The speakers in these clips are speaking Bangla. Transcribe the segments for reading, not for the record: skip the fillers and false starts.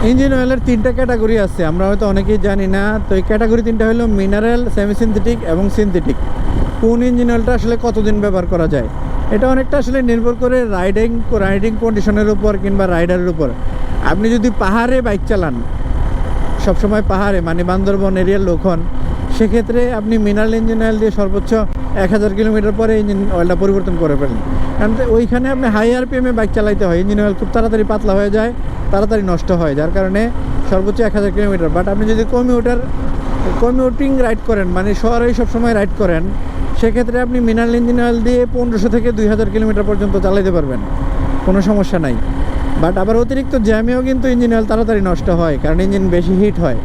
ইঞ্জিন অয়েলের 3টা ক্যাটাগরি আছে, আমরা হয়তো অনেকেই জানি না। তো এই ক্যাটাগরি 3টা হলো মিনারেল, সেমি সিনথেটিক এবং সিনথেটিক। কোন ইঞ্জিন অয়েলটা আসলে কতদিন ব্যবহার করা যায়, এটা অনেকটা আসলে নির্ভর করে রাইডিং কন্ডিশনের উপর কিংবা রাইডারের উপর। আপনি যদি পাহাড়ে বাইক চালান, সবসময় পাহাড়ে মানে বান্দরবন এরিয়ার লোক হন, সেক্ষেত্রে আপনি মিনারেল ইঞ্জিন অয়েল দিয়ে সর্বোচ্চ 1000 কিলোমিটার পরে ইঞ্জিন অয়েলটা পরিবর্তন করে ফেলেন। কারণ ওইখানে আপনি হাই আরপিএমে বাইক চালাইতে হয়, ইঞ্জিন অয়েল খুব তাড়াতাড়ি পাতলা হয়ে যায়, তাড়াতাড়ি নষ্ট হয়, যার কারণে সর্বোচ্চ 1000 কিলোমিটার। বাট আপনি যদি কমিউটিং রাইড করেন, মানে শহরেই সবসময় রাইড করেন, সেক্ষেত্রে আপনি মিনারেল ইঞ্জিন অয়েল দিয়ে 1500 থেকে 2000 কিলোমিটার পর্যন্ত চালাতে পারবেন, কোনো সমস্যা নাই। বাট আবার অতিরিক্ত জ্যামেও কিন্তু ইঞ্জিন অয়েল তাড়াতাড়ি নষ্ট হয়, কারণ ইঞ্জিন বেশি হিট হয়।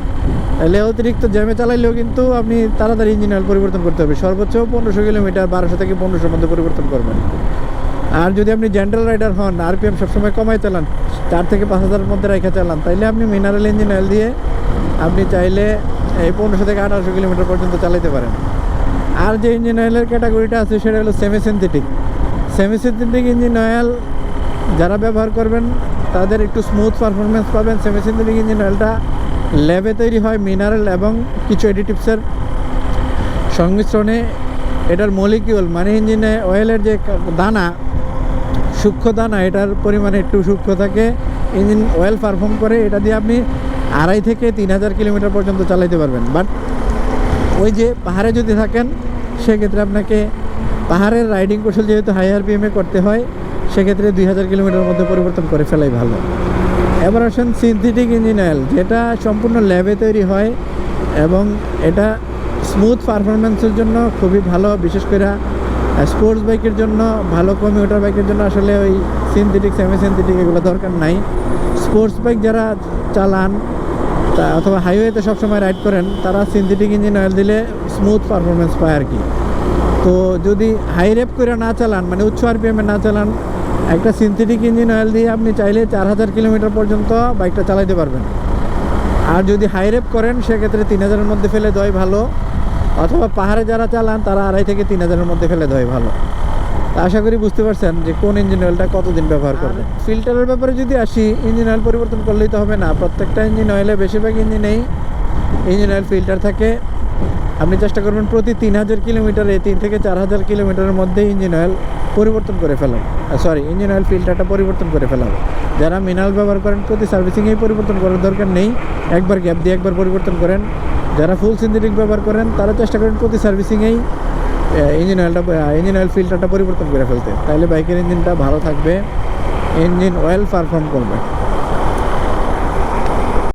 তাহলে অতিরিক্ত জ্যামে চালাইলেও কিন্তু আপনি তাড়াতাড়ি ইঞ্জিন অয়েল পরিবর্তন করতে হবে। সর্বোচ্চ 1500 কিলোমিটার, 1200 থেকে 1500-র মধ্যে পরিবর্তন করবেন। আর যদি আপনি জেনারেল রাইডার হন, আরপিএম সবসময় কমাই চালান, 4 থেকে 5000-এর মধ্যে রেখে চালান, তাইলে আপনি মিনারেল ইঞ্জিন অয়েল দিয়ে আপনি চাইলে এই 1500 থেকে 1800 কিলোমিটার পর্যন্ত চালাতে পারেন। আর যে ইঞ্জিন অয়েলের ক্যাটাগরিটা আছে সেটা হলো সেমি সিনথেটিক ইঞ্জিন অয়েল যারা ব্যবহার করবেন তাদের একটু স্মুথ পারফরমেন্স পাবেন। সেমি সিনথেটিক ইঞ্জিন অয়েলটা ল্যাবে তৈরি হয় মিনারেল এবং কিছু এডিটিভসের সংমিশ্রণে। এটার মলিকিউল মানে ইঞ্জিনে অয়েলের যে দানা, সূক্ষ্ম দানা, এটার পরিমাণে একটু সূক্ষ্ম থাকে, ইঞ্জিন অয়েল পারফর্ম করে। এটা দিয়ে আপনি 2500 থেকে 3000 কিলোমিটার পর্যন্ত চালাতে পারবেন। বাট ওই যে পাহাড়ে যদি থাকেন, সেক্ষেত্রে আপনাকে পাহাড়ের রাইডিং কৌশল যেহেতু হাই আরপিএমে করতে হয়, সেক্ষেত্রে 2000 কিলোমিটারের মধ্যে পরিবর্তন করে ফেলাই ভালো। এবার আসেন সিনথেটিক ইঞ্জিন অয়েল, যেটা সম্পূর্ণ ল্যাবে তৈরি হয় এবং এটা স্মুথ পারফরমেন্সের জন্য খুবই ভালো। বিশেষ করে স্পোর্টস বাইকের জন্য ভালো, কমিউটার বাইকের জন্য আসলে ওই সিনথেটিক, সেমি সিনথেটিক এগুলো দরকার নাই। স্পোর্টস বাইক যারা চালান অথবা হাইওয়েতে সবসময় রাইড করেন, তারা সিনথেটিক ইঞ্জিন অয়েল দিলে স্মুথ পারফরমেন্স পায় আর কি। তো যদি হাই রেপ করে না চালান, মানে উচ্চ আরপিএমে না চালান, একটা সিনথেটিক ইঞ্জিন অয়েল দিয়ে আপনি চাইলে 4000 কিলোমিটার পর্যন্ত বাইকটা চালাতে পারবেন। আর যদি হাই রেপ করেন, সেক্ষেত্রে 3000-এর মধ্যে ফেলে দেওয়াই ভালো, অথবা পাহাড়ে যারা চালান তারা 2500 থেকে 3000-এর মধ্যে ফেলে দেওয়াই ভালো। আশা করি বুঝতে পারছেন যে কোন ইঞ্জিন অয়েলটা কতদিন ব্যবহার করবেন। ফিল্টারের ব্যাপারে যদি আসি, ইঞ্জিন অয়েল পরিবর্তন করলেই তো হবে না। প্রত্যেকটা ইঞ্জিন অয়েলে, বেশিরভাগ ইঞ্জিনেই ইঞ্জিন অয়েল ফিল্টার থাকে। আপনি চেষ্টা করবেন প্রতি 3000 কিলোমিটারে 3 থেকে 4000 কিলোমিটারের মধ্যে ইঞ্জিন অয়েল পরিবর্তন করে ফেলান, ইঞ্জিন অয়েল ফিল্টারটা পরিবর্তন করে ফেলান। যারা মিনারেল ব্যবহার করেন, প্রতি সার্ভিসিংয়েই পরিবর্তন করার দরকার নেই, একবার গ্যাপ দিয়ে একবার পরিবর্তন করেন। যারা ফুল সিনথেটিক ব্যবহার করেন, তারা চেষ্টা করেন প্রতি সার্ভিসিংয়েই ইঞ্জিন অয়েল ফিল্টারটা পরিবর্তন করে ফেলতে, তাহলে বাইকের ইঞ্জিনটা ভালো থাকবে, ইঞ্জিন অয়েল পারফর্ম করবে।